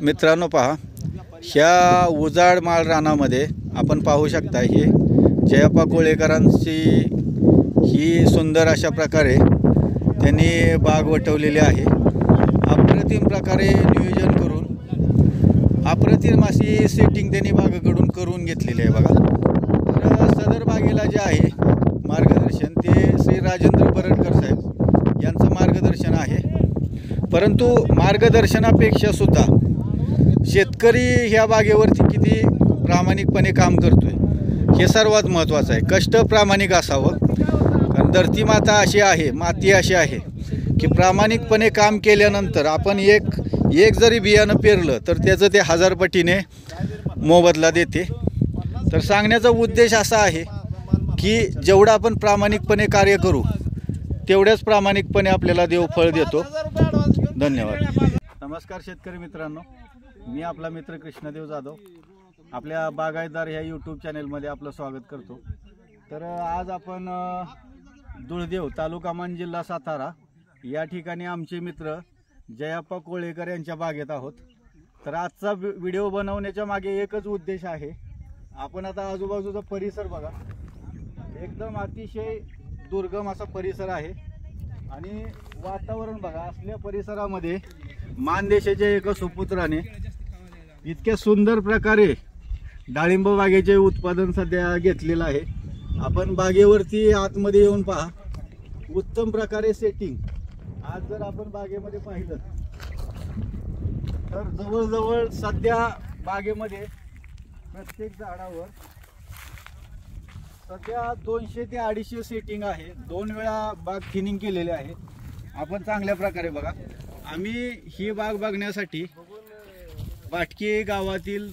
मित्रांनो पहा, ह्या उजाड माळ रानामध्ये आपण पाहू शकता हे जयप्पा कोळेकरांची ही सुंदर अशा प्रकारे त्यांनी बाग वटवलेली आहे। अप्रतिम प्रकारे नियोजन करून अप्रतिम अशी सेटिंग त्यांनी बागेकडून करून घेतलेली आहे बघा। तर सदर बागेला जे आहे मार्गदर्शन ते श्री राजेंद्र बरडकर साहेब यांचं मार्गदर्शन आहे। परंतु मार्गदर्शनापेक्षा सुद्धा शेतकरी ह्या बागेवरती किती प्रामाणिकपणे काम करतोय हे सर्वात महत्त्वाचं आहे। कष्ट प्रामाणिक असावं, कारण धरती माता अशी आहे, माती अशी आहे की प्रामाणिकपणे काम केल्यानंतर आपण एक जरी बियाणं पेरलं तर त्याचं ते 1000 पटीने मोबदला देते। तर सांगण्याचा उद्देश असा आहे की जेवढं आपण प्रामाणिकपणे कार्य करू तेवढ्याच प्रामाणिकपणे आपल्याला देव फळ देतो। धन्यवाद। नमस्कार शेतकरी मित्रांनो, मी आपला मित्र कृष्णदेव जाधव आपल्या बागायतदार ह्या यूट्यूब चॅनलमध्ये आपलं स्वागत करतो। तर आज आपण दुळदेव तालुका मान जिल्हा सातारा या ठिकाणी आमचे मित्र जयप्पा कोळेकर यांच्या बागेत आहोत। तर आजचा व्हिडिओ बनवण्याच्या मागे एकच उद्देश आहे। आपण आता आजूबाजूचा परिसर बघा, एकदम अतिशय दुर्गम असा परिसर आहे आणि वातावरण बघा। असल्या परिसरामध्ये मानदेशाच्या एका सुपुत्राने इतक्या सुंदर प्रकारे डाळिंब बागेचे उत्पादन सध्या घेतलेलं आहे। आपण बागेवरती आतमध्ये येऊन पहा, उत्तम प्रकारे सेटिंग। आज जर आपण बागेमध्ये पाहिलं तर जवळजवळ सध्या बागेमध्ये प्रत्येक झाडावर सध्या 200 ते 250 सेटिंग आहे। 2 वेळा बाग थिनिंग केलेली आहे आपण चांगल्या प्रकारे बघा। आम्ही ही बाग बघण्यासाठी बाटकी गावातील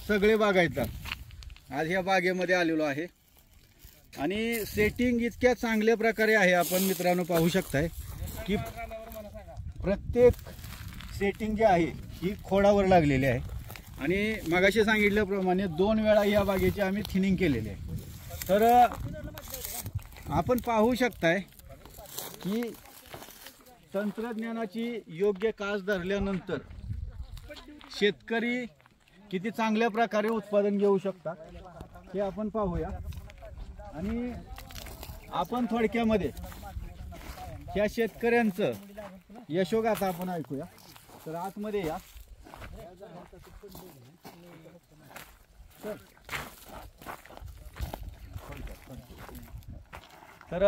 सगळे बागायतदार आज ह्या बागेमध्ये आलेलो आहे आणि सेटिंग इतक्या चांगल्या प्रकारे आहे। आपण मित्रांनो पाहू शकताय की प्रत्येक सेटिंग जी आहे ही खोडावर लागलेली आहे आणि मगाशी सांगितल्याप्रमाणे 2 वेळा या बागेची आम्ही थिनिंग केलेली आहे। तर आपण पाहू शकताय की तंत्रज्ञानाची योग्य कास धरल्यानंतर शेतकरी किती चांगल्या प्रकारे उत्पादन घेऊ शकतात हे आपण पाहूया आणि आपण थोडक्यामध्ये या शेतकऱ्यांचं यशोगाथा आपण ऐकूया। तर आतमध्ये या। तर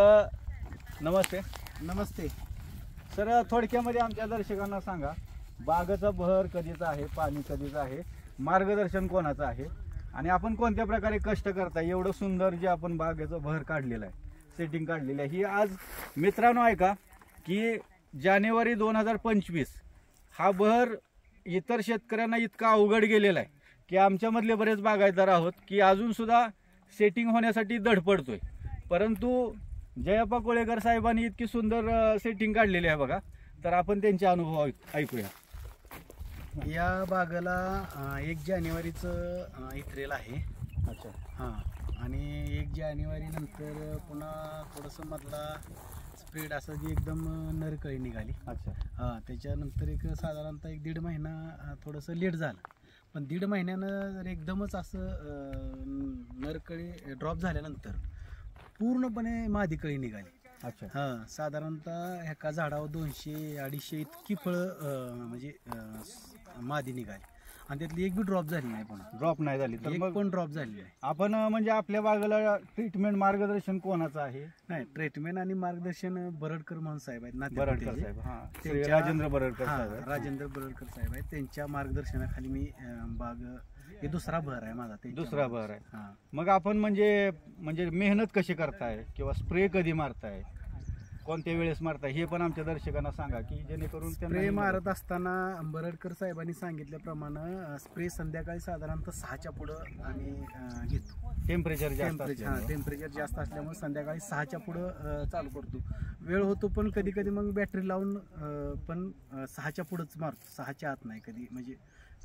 नमस्ते। नमस्ते सर, थोडक्यामध्ये आमच्या दर्शकांना सांगा, बागेचा बहर कधीचा आहे, पाणी कधीचं आहे, मार्गदर्शन कोणाचं आहे आणि आपण कोणत्या प्रकारे कष्ट करताय एवढं सुंदर जे आपण बागेचं बहर काढलेलं आहे, सेटिंग काढलेली आहे। ही आज मित्रांनो ऐका की जानेवारी 2025 हा बहर इतर शेतकऱ्यांना इतका अवघड गेलेला आहे की आमच्यामधले बरेच बागायतदार आहोत की अजूनसुद्धा सेटिंग होण्यासाठी धडपडतोय। परंतु जयप्पा कोळेकर साहेबांनी इतकी सुंदर सेटिंग काढलेली आहे बघा। तर आपण त्यांचे अनुभव ऐकूया। या बागेला 1 जानेवारीचं इथरेल आहे। अच्छा, हां, आणि 1 जानेवारी नंतर पुन्हा थोडंसं मधला स्प्रेड असं जी एकदम नरकळी निघाली। अच्छा, हां, त्याच्यानंतर एक साधारणतः 1-1.5 महिना थोडंसं लेट झालं, पण 1.5 महिन्यानं जर एकदमच असं नरकळी ड्रॉप झाल्यानंतर पूर्णपणे मादी कळी निघाली। अच्छा, हां, साधारणतः एका झाडावर 200-250 इतकी फळं म्हणजे मादी निघाली आणि त्यातली एक बी ड्रॉप झाली नाही, पुन्हा ड्रॉप नाही झाली तर एक मग पण ड्रॉप झाली नाही। आपण म्हणजे आपल्या बागेला ट्रीटमेंट मार्गदर्शन कोणाचं आहे? नाही, ट्रीटमेंट आणि मार्गदर्शन बरडकर म्हणून साहेब आहेत, बरडकर साहेब, हां, त्यांच्या राजेंद्र बरडकर साहेब, राजेंद्र बरडकर साहेब आहेत। त्यांच्या मार्गदर्शनाखाली मी बाग, हे दुसरा बहर आहे माझा, दुसरा बहर आहे। हां, मग आपण म्हणजे मेहनत कशी करताय किंवा स्प्रे कधी मारताय, कोणत्या वेळेस मारताय हे पण आमच्या दर्शकांना सांगा की जेणेकरून स्प्रे मारत असताना बरडकर साहेबांनी सांगितल्याप्रमाणे स्प्रे संध्याकाळी साधारणतः 6च्या पुढं आम्ही घेतो। टेम्परेचर टेम्परेचर जास्त असल्यामुळे संध्याकाळी 6च्या पुढं चालू करतो। वेळ होतो पण कधी कधी मग बॅटरी लावून पण 6च्या पुढंच मारतो, 6च्या आत नाही कधी, म्हणजे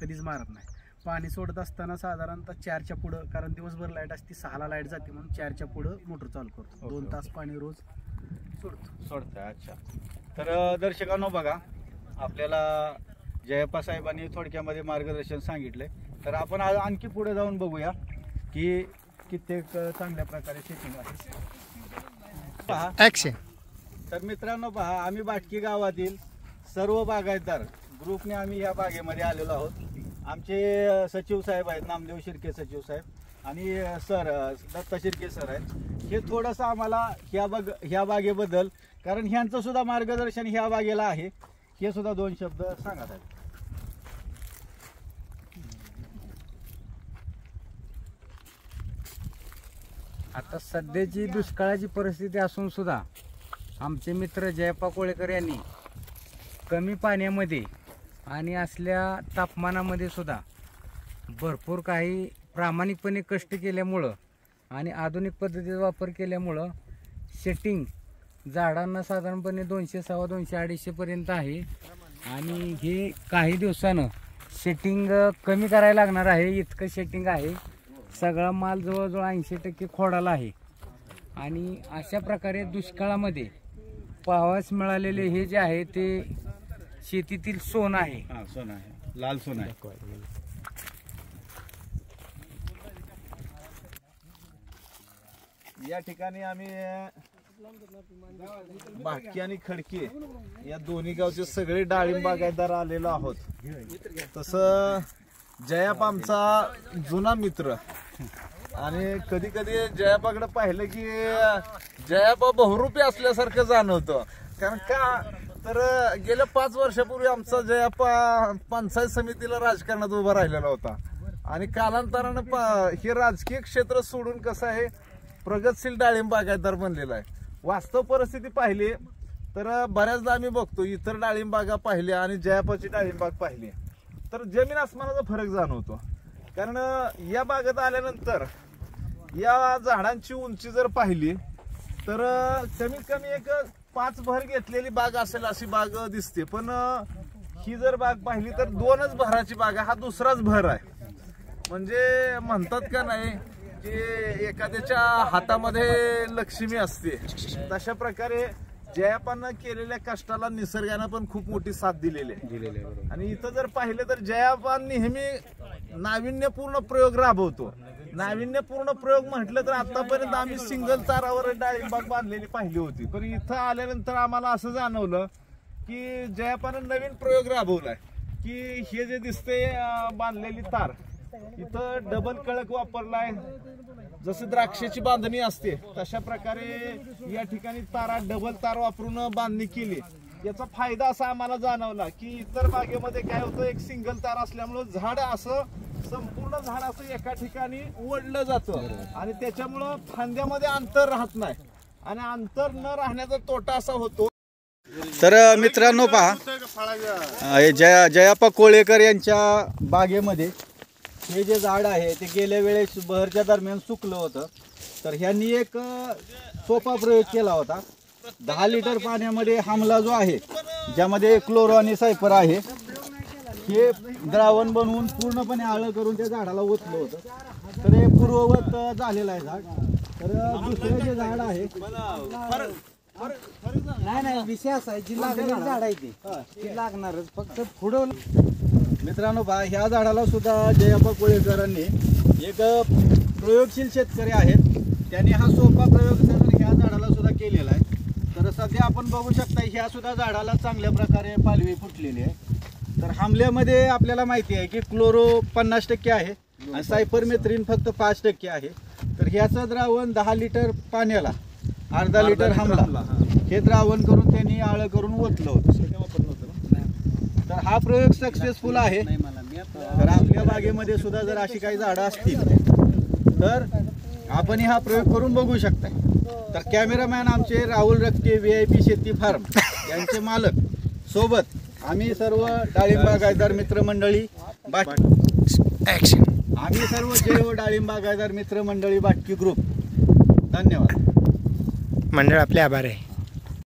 कधीच मारत नाही। पाणी सोडत असताना साधारणतः 4च्या पुढं, कारण दिवसभर लाईट असते, 6ला लाईट जाते म्हणून 4च्या पुढं मोटर चालू करतो। 2 तास पाणी रोज सोडताय। अच्छा, तर दर्शकांनो बघा, आपल्याला जयप्पा साहेबांनी थोडक्यामध्ये मार्गदर्शन सांगितलंय. तर आपण आज आणखी पुढे जाऊन बघूया की कित्येक चांगल्या प्रकारे सेटिंग आहे. पहा ॲक्शन. तर मित्रांनो, पहा आम्ही बाटकी गावातील सर्व बागायतदार ग्रुपने आम्ही या बागेमध्ये आलेलो आहोत. आमचे सचिव साहेब आहेत, नामदेव शिर्के सचिव साहेब आणि सर दत्ता शिर्के सर आहेत. हे थोडंसं आम्हाला ह्या बागेबद्दल, कारण ह्यांचं सुद्धा मार्गदर्शन ह्या बागेला आहे, हे सुद्धा 2 शब्द सांगत आहेत. आता सध्याची दुष्काळाची परिस्थिती असून सुद्धा आमचे मित्र जयप्पा कोळेकर यांनी कमी पाण्यामध्ये आणि असल्या तापमानामध्ये सुद्धा भरपूर काही प्रामाणिकपणे कष्ट केल्यामुळं आणि आधुनिक पद्धतीचा वापर केल्यामुळं सेटिंग झाडांना साधारणपणे 200, 250, 250 पर्यंत आहे. आणि हे काही दिवसानं सेटिंग कमी करायला लागणार आहे, इतकं सेटिंग आहे. सगळा माल जवळजवळ 80% खोडाला आहे. आणि अशा प्रकारे दुष्काळामध्ये पावास मिळालेले हे जे आहे ते शेतीतील सोन आहे. हा, सोन आहे, लाल सोन आहे. या ठिकाणी आम्ही बाटकी आणि खडकी या दोन्ही गावचे सगळे डाळिंब बागायतदार आलेलो आहोत. तसं जयाप आमचा जुना मित्र आणि कधी कधी जयापाकडे पाहिलं की जयापा बहुरूपी असल्यासारखं जाणवतं. कारण का तर गेल्या 5 वर्षापूर्वी आमचा जयापा पंचायत समितीला राजकारणात उभा राहिलेला होता आणि कालांतरानं हे राजकीय क्षेत्र सोडून कसं आहे प्रगतशील डाळिंब बागायतदार बनलेला आहे. वास्तव परिस्थिती पाहिली तर बऱ्याचदा आम्ही बघतो इतर डाळिंब बागा पाहिल्या आणि जयापाची डाळिंब बाग पाहिली तर जमीन आसमानाचा फरक जाणवतो. कारण या बागेत आल्यानंतर या झाडांची उंची जर पाहिली तर कमीत कमी एक 5 भर घेतलेली बाग असेल अशी बाग दिसते. पण ही जर बाग पाहिली तर 2च भराची बाग आहे, हा दुसराच भर आहे. म्हणजे म्हणतात का नाही की एखाद्याच्या हातामध्ये लक्ष्मी असते, तशा प्रकारे जयापानं केलेल्या कष्टाला निसर्गानं पण खूप मोठी साथ दिलेली आहे. आणि इथं जर पाहिलं तर जयापान नेहमी नाविन्यपूर्ण प्रयोग राबवतो. नाविन्यपूर्ण प्रयोग म्हटलं तर आतापर्यंत आम्ही सिंगल तारावर डाळिंबाग बांधलेली पाहिली होती, पण इथं आल्यानंतर आम्हाला असं जाणवलं की जयापानं नवीन प्रयोग राबवलाय की हे जे दिसते बांधलेली तार इथं डबल कळक वापरलाय. जसं द्राक्षाची बांधणी असते तशा प्रकारे या ठिकाणी तारा डबल तार वापरून बांधणी केली. याचा फायदा असा आम्हाला जाणवला की इतर बागेमध्ये काय होतं एक सिंगल तार असल्यामुळं झाड असं संपूर्ण झाड असं एका ठिकाणी ओढलं जातं आणि त्याच्यामुळं फांद्यामध्ये अंतर राहत नाही आणि अंतर न राहण्याचा तोटा असा होतो. तर मित्रांनो, पहा जयाप्पा कोळेकर यांच्या बागेमध्ये हे जे झाड आहे ते गेल्या वेळेस बहरच्या दरम्यान सुकलं होतं. तर ह्यांनी एक सोपा प्रयोग केला होता. 10 लिटर पाण्यामध्ये हामला जो आहे ज्यामध्ये क्लोरो आणि सायपर आहे हे द्रावण बनवून पूर्णपणे आळं करून त्या झाडाला ओतलं होतं. तर हे पूर्ववत झालेलं आहे झाड. तर दुसरं जे झाड आहे नाही विषय असा आहे जी लागणारी झाड आहे ती लागणारच, फक्त पुढं. मित्रांनो, पहा ह्या झाडाला सुद्धा जयाप्पा कोळेकरांनी एक प्रयोगशील शेतकरी आहेत, त्यांनी हा सोपा प्रयोग ह्या झाडाला सुद्धा केलेला आहे. तर सध्या आपण बघू शकता ह्या सुद्धा झाडाला चांगल्या प्रकारे पालवी फुटलेली आहे. तर हामल्यामध्ये आपल्याला माहिती आहे की क्लोरो 50% आहे आणि सायपरमेथ्रिन फक्त 5% आहे. तर ह्याचं द्रावण 10 लिटर पाण्याला अर्धा लिटर हामला हे द्रावण करून त्यांनी आळं करून ओतलं होतं. तर हा प्रयोग सक्सेसफुल आहे. तर आपल्या बागेमध्ये सुद्धा जर अशी काही झाडं असतील तर आपण हा प्रयोग करून बघू शकता. तर कॅमेरामॅन आमचे राहुल रक्ते VIP शेती फार्म यांचे मालक सोबत आम्ही सर्व डाळिंब बागायतदार मित्रमंडळी आम्ही सर्व जैव डाळिंब बागायतदार मित्रमंडळी बाटकी ग्रुप. धन्यवाद. मंडळ आपले आभार आहे.